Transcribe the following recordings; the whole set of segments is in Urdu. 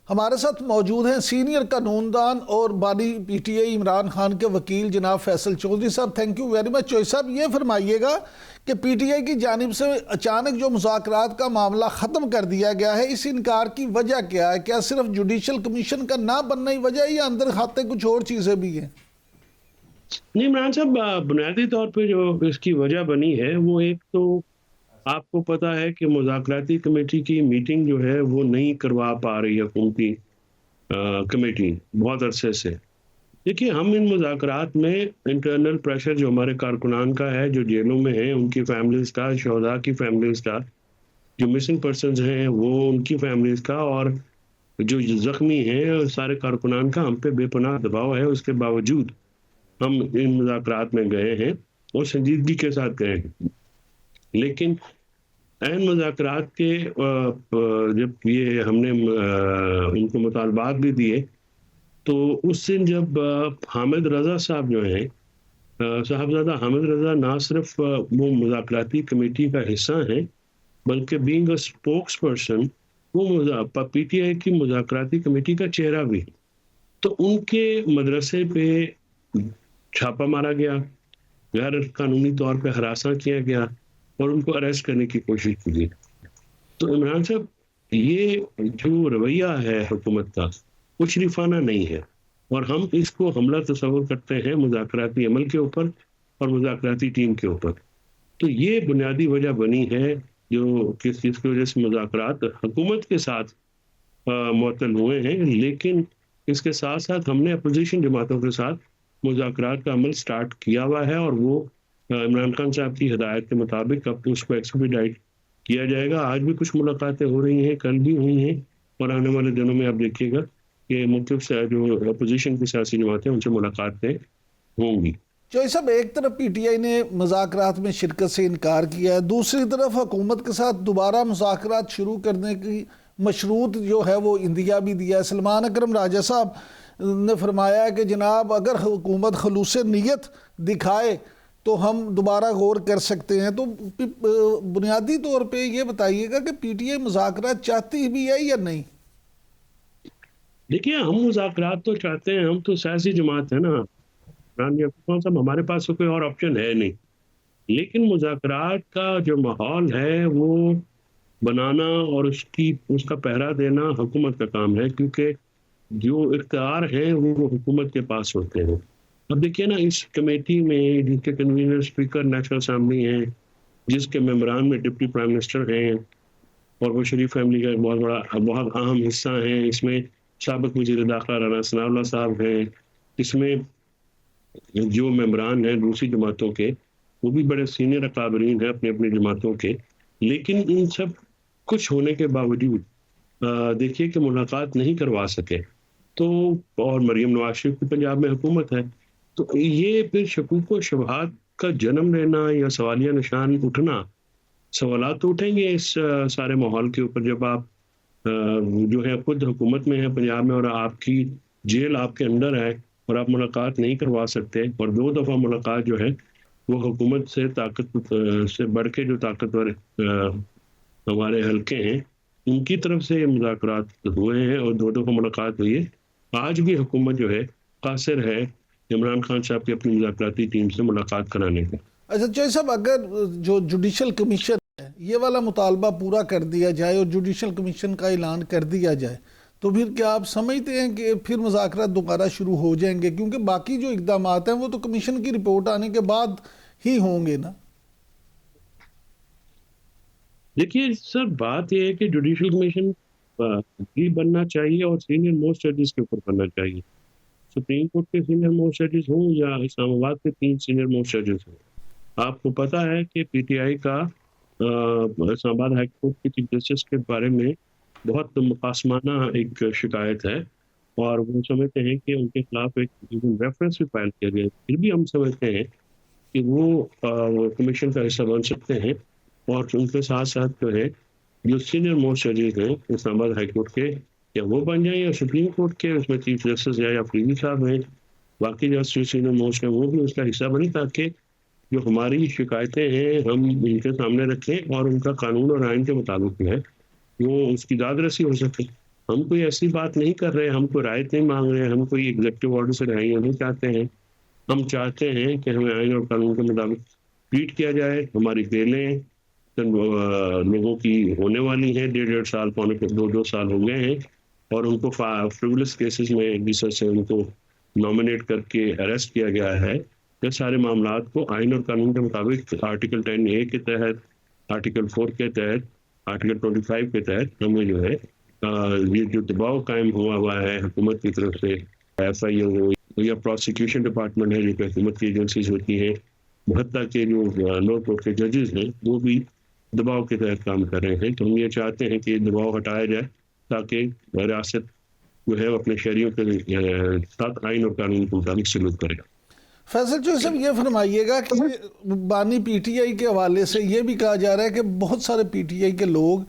ہمارے ساتھ موجود ہیں سینئر قانون دان اور بانی P T I Imran Khan کے وکیل جناب فیصل چودھری صاحب. Thank you very much. Chaudhry صاحب یہ فرمائیے گا کہ پی ٹی آئی کی جانب سے اچانک جو مذاکرات کا معاملہ ختم کر دیا گیا ہے، اس انکار کی وجہ کیا ہے؟ کیا صرف جوڈیشل کمیشن کا نہ بننا ہی وجہ ہے یا اندر کھاتے کچھ اور چیزیں بھی ہیں؟ نہیں عمران صاحب، بنیادی طور پہ جو اس کی وجہ بنی ہے وہ ایک تو آپ کو پتا ہے کہ مذاکراتی کمیٹی کی میٹنگ جو ہے وہ نہیں کروا پا رہی حکومتی کمیٹی بہت عرصے سے. دیکھیے، ہم ان مذاکرات میں انٹرنل پریشر جو ہمارے کارکنان کا ہے، جو جیلوں میں ہیں ان کی فیملیز کا، شہداء کی فیملیز کا، جو مسنگ پرسنز ہیں وہ ان کی فیملیز کا، اور جو زخمی ہیں سارے کارکنان کا ہم پہ بے پناہ دباؤ ہے. اس کے باوجود ہم ان مذاکرات میں گئے ہیں اور سنجیدگی کے ساتھ گئے ہیں. لیکن عین مذاکرات کے جب یہ ہم نے ان کو مطالبات بھی دیے تو اس دن جب حامد رضا صاحب جو ہیں، صاحبزادہ حامد رضا نہ صرف وہ مذاکراتی کمیٹی کا حصہ ہیں بلکہ بینگ اے اسپوکس پرسن وہ پی ٹی آئی کی مذاکراتی کمیٹی کا چہرہ بھی. تو ان کے مدرسے پہ چھاپہ مارا گیا، غیر قانونی طور پہ ہراساں کیا گیا اور ان کو اریسٹ کرنے کی کوشش کی گئی. تو عمران صاحب، یہ جو رویہ ہے حکومت کا وہ شریفانہ نہیں ہے، اور ہم اس کو حملہ تصور کرتے ہیں مذاکراتی عمل کے اوپر اور مذاکراتی ٹیم کے اوپر. تو یہ بنیادی وجہ بنی ہے جو کس چیز کی وجہ سے مذاکرات حکومت کے ساتھ معطل ہوئے ہیں. لیکن اس کے ساتھ ساتھ ہم نے اپوزیشن جماعتوں کے ساتھ مذاکرات کا عمل سٹارٹ کیا ہوا ہے، اور وہ عمران خان صاحب کی ہدایت کے مطابق اب اس کو ایکسپیڈائٹ کیا جائے گا. آج بھی کچھ ملاقاتیں ہو رہی ہیں، کل بھی ہوئی ہیں، اور آنے والے دنوں میں آپ دیکھیے گا کہ مختلف جو اپوزیشن کی سیاسی جماعتیں ان سے ملاقاتیں ہوں گی. چودھری صاحب، ایک طرف پی ٹی آئی نے مذاکرات میں شرکت سے انکار کیا ہے، دوسری طرف حکومت کے ساتھ دوبارہ مذاکرات شروع کرنے کی مشروط جو ہے وہ اندیا بھی دیا ہے. سلمان اکرم راجہ صاحب نے فرمایا ہے کہ جناب اگر حکومت خلوص نیت دکھائے تو ہم دوبارہ غور کر سکتے ہیں. تو بنیادی طور پہ یہ بتائیے گا کہ پی ٹی آئی مذاکرات چاہتی بھی ہے یا نہیں؟ دیکھیے، ہم مذاکرات تو چاہتے ہیں، ہم تو سیاسی جماعت ہے نا صاحب، ہمارے پاس کوئی اور آپشن ہے نہیں. لیکن مذاکرات کا جو ماحول ہے وہ بنانا اور اس کا پہرا دینا حکومت کا کام ہے، کیونکہ جو اختیار ہیں وہ حکومت کے پاس ہوتے ہیں. اب دیکھیے نا، اس کمیٹی میں جس کے کنوینر اسپیکر نیشنل اسمبلی ہیں، جس کے ممبران میں ڈپٹی پرائم منسٹر ہیں، اور وہ شریف فیملی کا بہت اہم حصہ ہیں. اس میں سابق وزیر داخلہ رانا ثناء اللہ صاحب ہیں. اس میں جو ممبران ہیں دوسری جماعتوں کے وہ بھی بڑے سینئر اکابرین ہیں اپنی اپنی جماعتوں کے. لیکن ان سب کچھ ہونے کے باوجود دیکھیے کہ ملاقات نہیں کروا سکے. تو اور مریم نواز شریف کی پنجاب میں حکومت ہے، تو یہ پھر شکوک و شبہات کا جنم لینا یا سوالیہ نشان اٹھنا، سوالات تو اٹھیں گے اس سارے ماحول کے اوپر جب آپ جو ہے خود حکومت میں ہیں پنجاب میں، اور آپ کی جیل آپ کے اندر ہے اور آپ ملاقات نہیں کروا سکتے. اور 2 دفعہ ملاقات جو ہے وہ حکومت سے طاقت سے بڑھ کے جو طاقتور ہمارے حلقے ہیں ان کی طرف سے یہ مذاکرات ہوئے ہیں اور 2 دفعہ ملاقات ہوئی ہے. آج بھی حکومت جو ہے قاصر ہے عمران خان صاحب کی اپنی مذاکراتی ٹیم سے ملاقات کرانے کا. اچھا چودھری صاحب، اگر جو جوڈیشل کمیشن ہے یہ والا مطالبہ پورا کر دیا جائے اور جوڈیشل کمیشن کا اعلان کر دیا جائے تو پھر کیا آپ سمجھتے ہیں کہ پھر مذاکرات دوبارہ شروع ہو جائیں گے؟ کیونکہ باقی جو اقدامات ہیں وہ تو کمیشن کی رپورٹ آنے کے بعد ہی ہوں گے نا. دیکھیے سر، بات یہ ہے کہ جوڈیشل کمیشن بھی بننا چاہیے اور سینئر موسٹ ججز کے اوپر بننا چاہیے. سپریم کورٹ کے سینئر موسٹ ججز ہوں یا اسلام آباد کے 3 سینئر موسٹ ججز ہوں. آپ کو پتا ہے کہ پی ٹی آئی کا اسلام آباد ہائی کورٹ کے چیف جسٹس کے بارے میں بہت مقاصمانہ ایک شکایت ہے، اور وہ سمجھتے ہیں کہ ان کے خلاف ایک ریفرنس بھی فائل کیا گیا. پھر بھی ہم سمجھتے ہیں کہ وہ کمیشن کا حصہ بن سکتے ہیں، اور ان کے ساتھ ساتھ جو ہے جو سینئر موسٹ ججز ہیں اسلام آباد ہائی کورٹ کے، یا وہ بن جائیں یا سپریم کورٹ کے، اس میں چیف جسٹس یا فریدی صاحب ہیں، باقی جو سینئر موسٹ ہیں وہ بھی اس کا حصہ بنیں، تاکہ جو ہماری شکایتیں ہیں ہم ان کے سامنے رکھیں اور ان کا قانون اور آئین کے مطابق جو ہے وہ اس کی داد رسی ہو سکے. ہم کوئی ایسی بات نہیں کر رہے، ہم کوئی رعایت نہیں مانگ رہے، ہم کوئی ایگزیکٹو آرڈر سے رہائی نہیں چاہتے ہیں. ہم چاہتے ہیں کہ ہمیں آئین اور قانون کے مطابق ٹریٹ کیا جائے. ہماری بیلیں لوگوں کی ہونے والی ہیں، 1.5 سال پونے 2 سال ہو گئے ہیں، اور ان کو فریولس کیسز میں ایک دوسرے سے ان کو نامنیٹ کر کے اریسٹ کیا گیا ہے. یہ سارے معاملات کو آئین اور قانون کے مطابق آرٹیکل 10A کے تحت، آرٹیکل 4 کے تحت، آرٹیکل 25 کے تحت ہمیں جو ہے یہ جو دباؤ قائم ہوا ہے حکومت کی طرف سے، ایف آئی او ہو یا پروسیکیوشن ڈپارٹمنٹ ہے جو کہ حکومت کی ایجنسیز ہوتی ہیں، حتیٰ کہ جو لوور کورٹ کے ججز ہیں وہ بھی دباؤ کے تحت کام کر رہے ہیں. تو ہم یہ چاہتے ہیں کہ یہ دباؤ ہٹایا جائے تاکہ ریاست جو ہے اپنے شہریوں کے ساتھ آئین اور قانون کے مطابق سلوک کرے. فیصل چوہدری صاحب یہ فرمائیے گا کہ بانی پی ٹی آئی کے حوالے سے یہ بھی کہا جا رہا ہے کہ بہت سارے پی ٹی آئی کے لوگ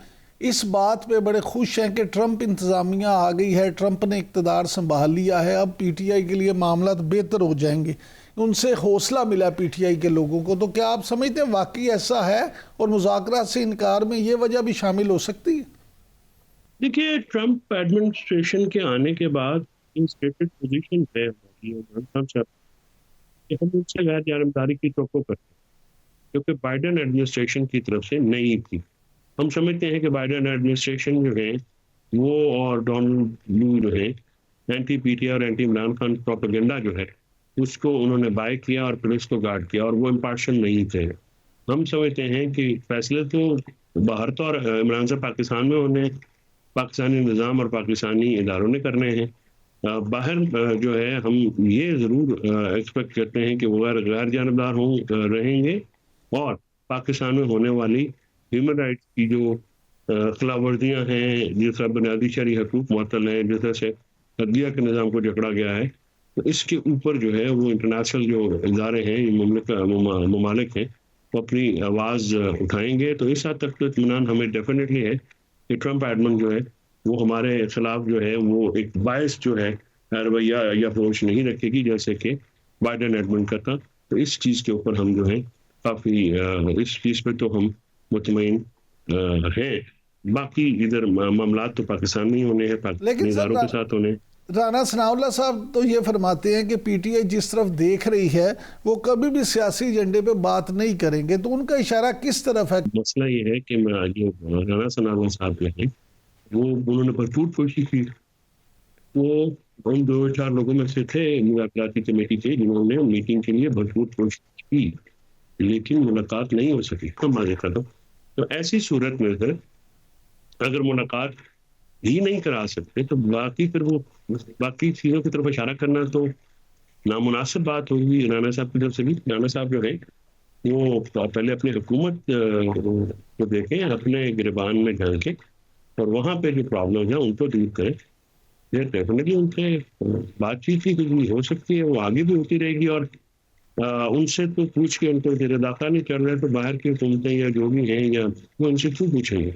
اس بات پہ بڑے خوش ہیں کہ ٹرمپ انتظامیہ آ گئی ہے، ٹرمپ نے اقتدار سنبھال لیا ہے، اب پی ٹی آئی کے لیے معاملات بہتر ہو جائیں گے، ان سے حوصلہ ملا پی ٹی آئی کے لوگوں کو. تو کیا آپ سمجھتے ہیں واقعی ایسا ہے اور مذاکرات سے انکار میں یہ وجہ بھی شامل ہو سکتی ہے؟ دیکھیے، ٹرمپ ایڈمنسٹریشن کے آنے کے بعد اسٹیٹڈ پوزیشن ہے ہماری کہ ہم ان سے غیر جانبداری کی توقع کرتے ہیں، کیونکہ بائیڈن ایڈمنسٹریشن کی طرف سے نہیں تھی. ہم سمجھتے ہیں کہ بائیڈن ایڈمنسٹریشن جو ہے وہ اور ڈونلڈ لو جو ہے اینٹی پی ٹی آئی اور اینٹی عمران خان پروپیگنڈا جو ہے اس کو انہوں نے بائی کیا اور پھر اس کو گارڈ کیا، اور وہ امپارشل نہیں تھے. ہم سمجھتے ہیں کہ فیصلے تو باہر تو اور عمران سے پاکستان میں انہیں پاکستانی نظام اور پاکستانی اداروں نے کرنے ہیں. باہر جو ہے ہم یہ ضرور ایکسپیکٹ کرتے ہیں کہ وہ غیر جانبدار رہیں گے، اور پاکستان میں ہونے والی ہیومن رائٹس کی جو خلاف ورزیاں ہیں، جس طرح بنیادی شرعی حقوق معطل ہیں، جس طرح سے عدلیہ کے نظام کو جکڑا گیا ہے، تو اس کے اوپر جو ہے وہ انٹرنیشنل جو ادارے ہیں، ممالک ہیں، وہ اپنی آواز اٹھائیں گے. تو اس حد تک تو اطمینان ہمیں ڈیفینیٹلی ہے کہ ٹرمپ ایڈمن جو ہے وہ ہمارے خلاف جو ہے وہ ایک باعث جو ہے رویہ یا اپروچ نہیں رکھے گی جیسے کہ بائیڈن ایڈمن کا تھا. تو اس چیز کے اوپر ہم جو ہے کافی اس چیز پہ تو ہم مطمئن ہیں. باقی ادھر معاملات تو پاکستان میں ہی ہونے ہیں، پاکستانی اداروں کے ساتھ ہونے. رانا ثناء اللہ صاحب تو یہ فرماتے ہیں کہ پی ٹی آئی جس طرف دیکھ رہی ہے وہ کبھی بھی سیاسی ایجنڈے پہ بات نہیں کریں گے، تو ان کا اشارہ کس طرف ہے؟ مسئلہ یہ ہے کہ رانا ثناء اللہ صاحب جو ہیں وہ انہوں نے بھرپور کوشش کی. وہ ان 2-4 لوگوں میں سے تھے مذاکراتی کمیٹی کے جنہوں نے میٹنگ کے لیے بھرپور کوشش کی، لیکن ملاقات نہیں ہو سکی. ہم آگے کر دو. تو ایسی صورت میں اگر ملاقات ہی نہیں کرا سکتے تو پھر وہ باقی چیزوں کی طرف اشارہ کرنا تو نامناسب بات ہوگی رانا صاحب کی طرف سے بھی. رانا صاحب جو ہے وہ پہلے اپنی حکومت کو دیکھیں، اپنے گریبان میں جھانکیں، اور وہاں پہ جو پرابلم ہے ان کو دور کریں. ڈیفینیٹلی ان سے بات چیت کی ہو سکتی ہے، وہ آگے بھی ہوتی رہے گی، اور ان سے تو پوچھ کے ان کو داخلہ نہیں چل رہے تو باہر کی حکومتیں یا جو بھی ہیں یا وہ ان سے کیوں پوچھیں گے؟